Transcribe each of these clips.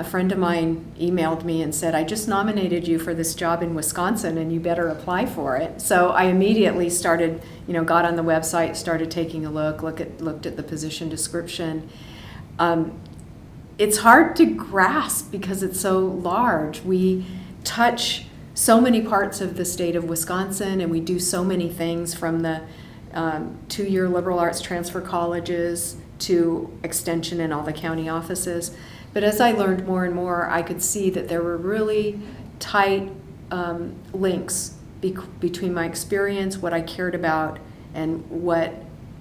friend of mine emailed me and said, I just nominated you for this job in Wisconsin and you better apply for it. So I immediately started, got on the website, started taking a looked at the position description. It's hard to grasp because it's so large. We touch so many parts of the state of Wisconsin, and we do so many things, from the 2-year liberal arts transfer colleges to extension in all the county offices. But as I learned more and more, I could see that there were really tight links between my experience, what I cared about, and what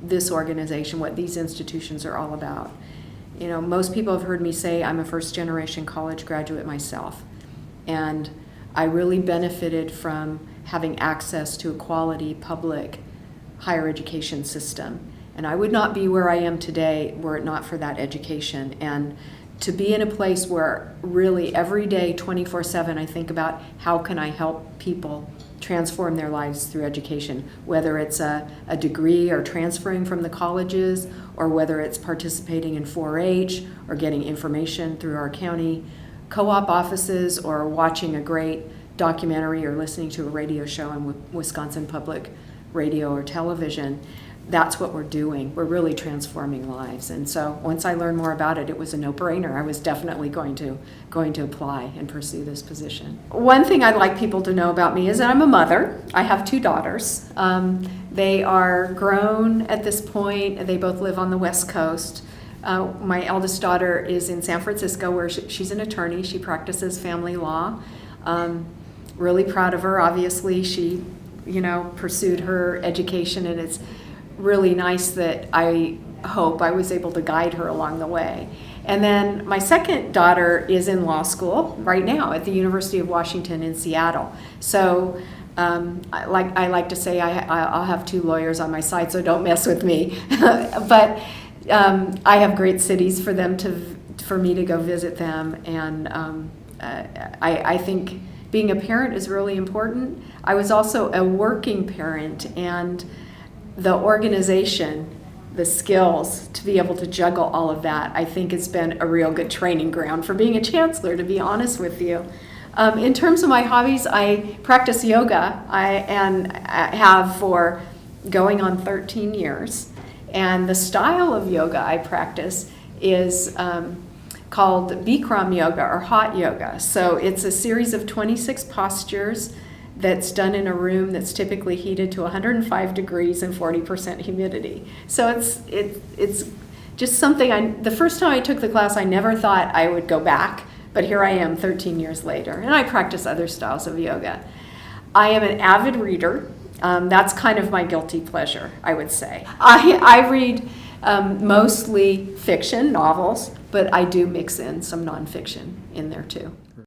this organization, what these institutions are all about. Most people have heard me say I'm a first-generation college graduate myself, and I really benefited from having access to a quality public higher education system. And I would not be where I am today were it not for that education. And to be in a place where really every day, 24/7, I think about how can I help people transform their lives through education, whether it's a degree or transferring from the colleges, or whether it's participating in 4-H or getting information through our county co-op offices, or watching a great documentary or listening to a radio show on Wisconsin Public Radio or television. That's what we're doing. We're really transforming lives. And so once I learned more about it, it was a no-brainer. I was definitely going to apply and pursue this position. One thing I'd like people to know about me is that I'm a mother. I have 2 daughters. They are grown at this point. They both live on the West Coast. My eldest daughter is in San Francisco, where she's an attorney. She practices family law. Really proud of her. Obviously, she, pursued her education, and it's really nice that I hope I was able to guide her along the way. And then my second daughter is in law school right now at the University of Washington in Seattle. So I like to say I'll have 2 lawyers on my side, so don't mess with me. But I have great cities for me to go visit them, and I think being a parent is really important. I was also a working parent, and the organization, the skills to be able to juggle all of that, I think has been a real good training ground for being a chancellor, to be honest with you. In terms of my hobbies, I practice yoga, and I have for going on 13 years. And the style of yoga I practice is called Bikram yoga, or hot yoga. So it's a series of 26 postures that's done in a room that's typically heated to 105 degrees and 40% humidity. So it's just something, the first time I took the class, I never thought I would go back, but here I am 13 years later, and I practice other styles of yoga. I am an avid reader. That's kind of my guilty pleasure, I would say. I read mostly fiction, novels, but I do mix in some nonfiction in there too.